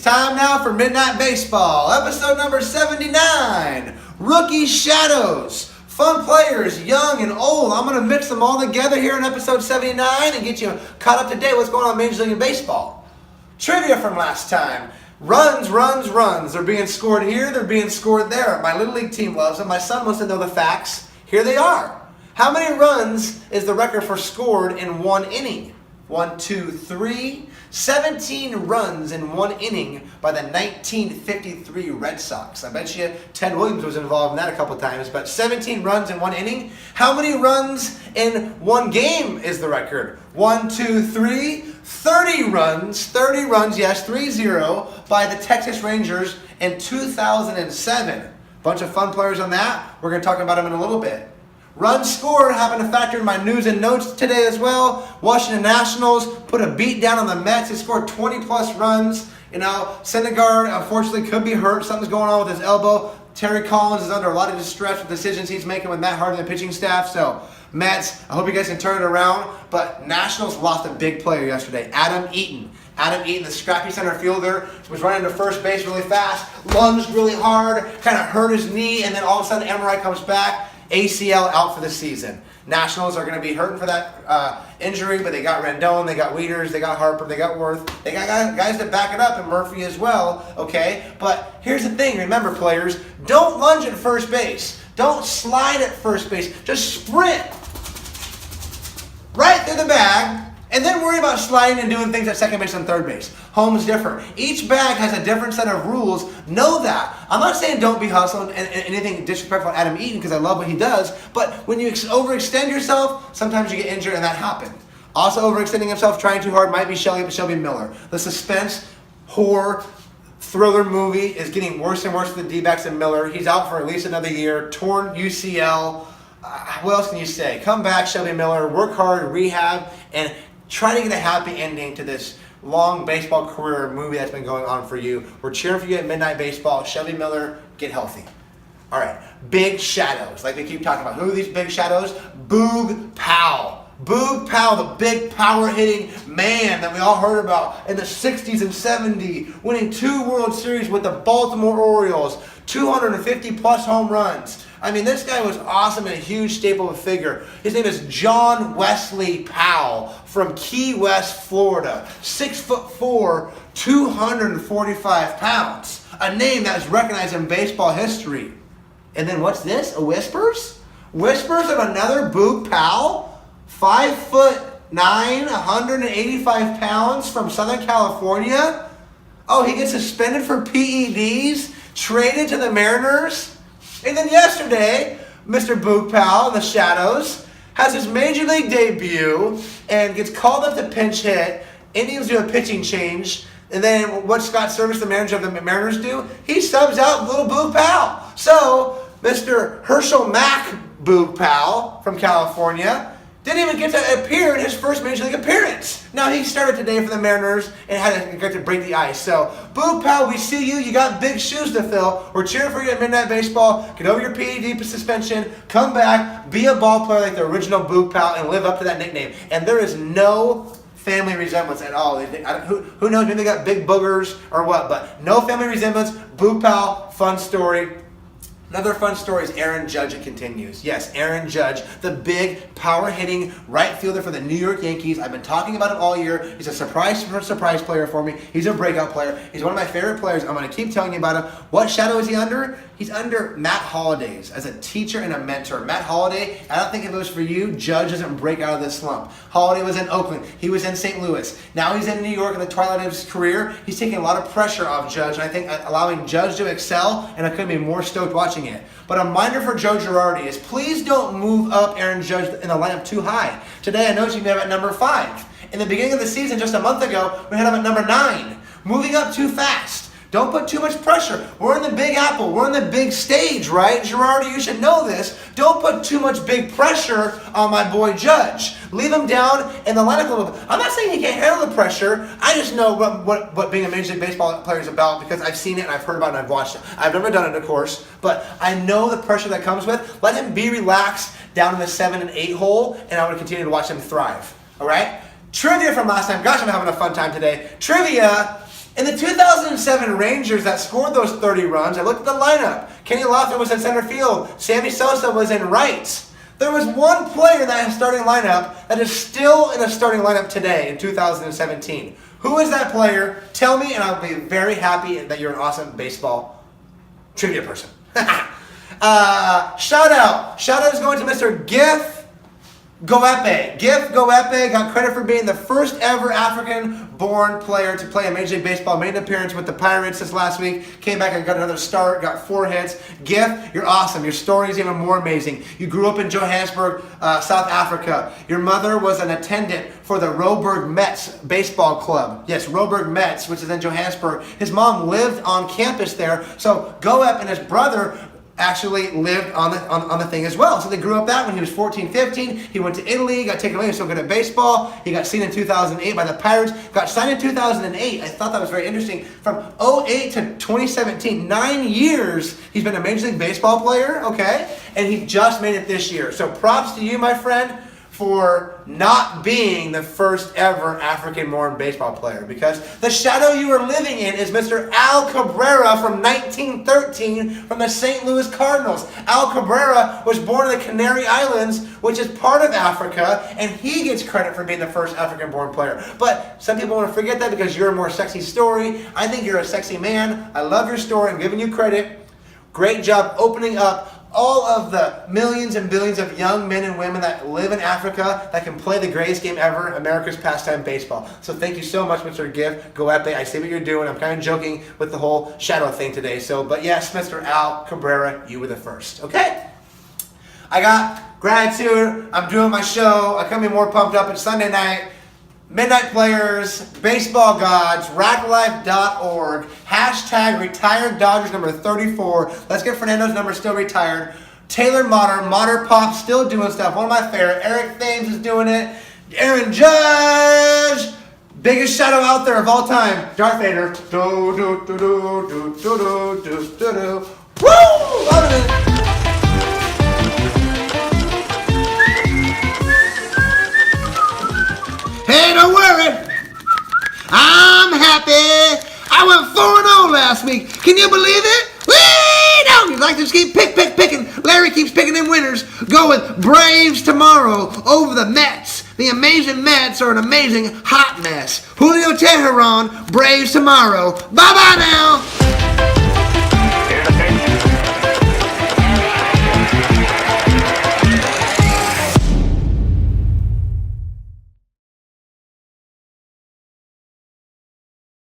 time now for Midnight Baseball, episode number 79. Rookie Shadows. Fun players, young and old. I'm going to mix them all together here in episode 79 and get you caught up to date what's going on in Major League Baseball. Trivia from last time. Runs. They're being scored here, they're being scored there. My Little League team loves them. My son wants to know the facts. Here they are. How many runs is the record for scored in one inning? 1, 2, 3. 17 runs in one inning by the 1953 Red Sox. I bet you Ted Williams was involved in that a couple times, but 17 runs in one inning. How many runs in one game is the record? 1, 2, 3. 30 runs, yes, 3-0 by the Texas Rangers in 2007. Bunch of fun players on that. We're going to talk about them in a little bit. Runs scored happen to factor in my news and notes today as well. Washington Nationals put a beat down on the Mets. They scored 20 plus runs. You know, Syndergaard unfortunately could be hurt. Something's going on with his elbow. Terry Collins is under a lot of distress with decisions he's making with Matt Harvey and the pitching staff. So, Mets, I hope you guys can turn it around. But Nationals lost a big player yesterday, Eaton. Eaton, the scrappy center fielder, was running to first base really fast, lunged really hard, kind of hurt his knee, and then all of a sudden MRI comes back. ACL out for the season. Nationals are going to be hurting for that injury, but they got Rendon, they got Wieters, they got Harper, they got Worth. They got guys to back it up, and Murphy as well, okay? But here's the thing, remember players, don't lunge at first base. Don't slide at first base. Just sprint right through the bag, and then worry about sliding and doing things at second base and third base. Home's different. Each bag has a different set of rules. Know that. I'm not saying don't be hustling and anything disrespectful to Adam Eaton because I love what he does, but when you overextend yourself, sometimes you get injured, and that happened. Also overextending himself, trying too hard, might be Shelby Miller. The suspense, horror, thriller movie is getting worse and worse for the D-backs and Miller. He's out for at least another year. Torn UCL. What else can you say? Come back, Shelby Miller. Work hard, rehab, and try to get a happy ending to this long baseball career movie that's been going on for you. We're cheering for you at Midnight Baseball. Shelby Miller, get healthy. All right, big shadows, like we keep talking about. Who are these big shadows? Boog Powell. Boog Powell, the big power-hitting man that we all heard about in the 60s and 70s, winning 2 World Series with the Baltimore Orioles, 250-plus home runs. I mean, this guy was awesome and a huge staple of a figure. His name is John Wesley Powell from Key West, Florida. 6'4", 245 pounds. A name that is recognized in baseball history. And then what's this? A Whispers? Whispers of another Boog Powell? 5'9", 185 pounds from Southern California? Oh, he gets suspended for PEDs? Traded to the Mariners? And then yesterday, Mr. Boog Powell in the Shadows has his Major League debut and gets called up to pinch hit. Indians do a pitching change. And then what Scott Service, the manager of the Mariners, do? He subs out little Boog Powell. So, Mr. Herschel Mack Boog Powell from California didn't even get to appear in his first Major League appearance. Now, he started today for the Mariners and had to get to break the ice. So, Boog Powell, we see you. You got big shoes to fill. We're cheering for you at Midnight Baseball. Get over your PED suspension. Come back. Be a ball player like the original Boog Powell and live up to that nickname. And there is no family resemblance at all. Who knows? Maybe they got big boogers or what, but no family resemblance. Boog Powell, fun story. Another fun story is Aaron Judge. It continues. Yes, Aaron Judge, the big, power-hitting right fielder for the New York Yankees. I've been talking about him all year. He's a surprise player for me. He's a breakout player. He's one of my favorite players. I'm going to keep telling you about him. What shadow is he under? He's under Matt Holliday as a teacher and a mentor. Matt Holliday, I don't think if it was for you, Judge doesn't break out of this slump. Holliday was in Oakland. He was in St. Louis. Now he's in New York in the twilight of his career. He's taking a lot of pressure off Judge, and I think allowing Judge to excel, and I couldn't be more stoked watching it. But a reminder for Joe Girardi is please don't move up Aaron Judge in the lineup too high. Today I noticed you have him at number 5. In the beginning of the season, just a month ago, we had him at number 9. Moving up too fast. Don't put too much pressure. We're in the Big Apple. We're in the big stage, right? Girardi, you should know this. Don't put too much big pressure on my boy Judge. Leave him down in the lineup a little bit. I'm not saying he can't handle the pressure. I just know what being a Major League Baseball player is about because I've seen it and I've heard about it and I've watched it. I've never done it, of course, but I know the pressure that comes with. Let him be relaxed down in the 7 and 8 hole, and I would continue to watch him thrive. All right? Trivia from last time. Gosh, I'm having a fun time today. Trivia. In the 2007 Rangers that scored those 30 runs, I looked at the lineup. Kenny Lofton was in center field. Sammy Sosa was in right. There was one player in that starting lineup that is still in a starting lineup today in 2017. Who is that player? Tell me, and I'll be very happy that you're an awesome baseball trivia person. Shout out. Shout out is going to Mr. Ngoepe. Ngoepe got credit for being the first ever African-born player to play in Major League Baseball. Made an appearance with the Pirates this last week. Came back and got another start. Got 4 hits. You're awesome. Your story is even more amazing. You grew up in Johannesburg, South Africa. Your mother was an attendant for the Rowberg Mets baseball club. Yes, Rowberg Mets, which is in Johannesburg. His mom lived on campus there. So Ngoepe and his brother actually lived on the thing as well. So they grew up that when he was 14, 15. He went to Italy, got taken away, he was so good at baseball. He got seen in 2008 by the Pirates, got signed in 2008. I thought that was very interesting. From 2008 to 2017, 9 years he's been a Major League Baseball player, okay? And he just made it this year. So props to you, my friend, for not being the first ever African-born baseball player, because the shadow you are living in is Mr. Al Cabrera from 1913 from the St. Louis Cardinals. Al Cabrera was born in the Canary Islands, which is part of Africa, and he gets credit for being the first African-born player. But some people want to forget that because you're a more sexy story. I think you're a sexy man. I love your story. I'm giving you credit. Great job opening up all of the millions and billions of young men and women that live in Africa that can play the greatest game ever, America's pastime, baseball. So thank you so much, Mr. Ngoepe. I see what you're doing. I'm kind of joking with the whole shadow thing today. But yes, Mr. Al Cabrera, you were the first. Okay? I got gratitude. I'm doing my show. I couldn't be more pumped up. It's Sunday night. Midnight Players, Baseball Gods, Raklife.org, hashtag retired Dodgers number 34. Let's get Fernando's number still retired. Taylor Motter Pop still doing stuff. One of my favorite. Eric Thames is doing it. Aaron Judge, biggest shadow out there of all time. Darth Vader. Do do do do do do do do do. Woo! Loving it. Hey, don't worry. I'm happy. I went 4-0 last week. Can you believe it? Wee! No, you like to just keep picking. Larry keeps picking them winners. Go with Braves tomorrow over the Mets. The amazing Mets are an amazing hot mess. Julio Teheran, Braves tomorrow. Bye-bye now.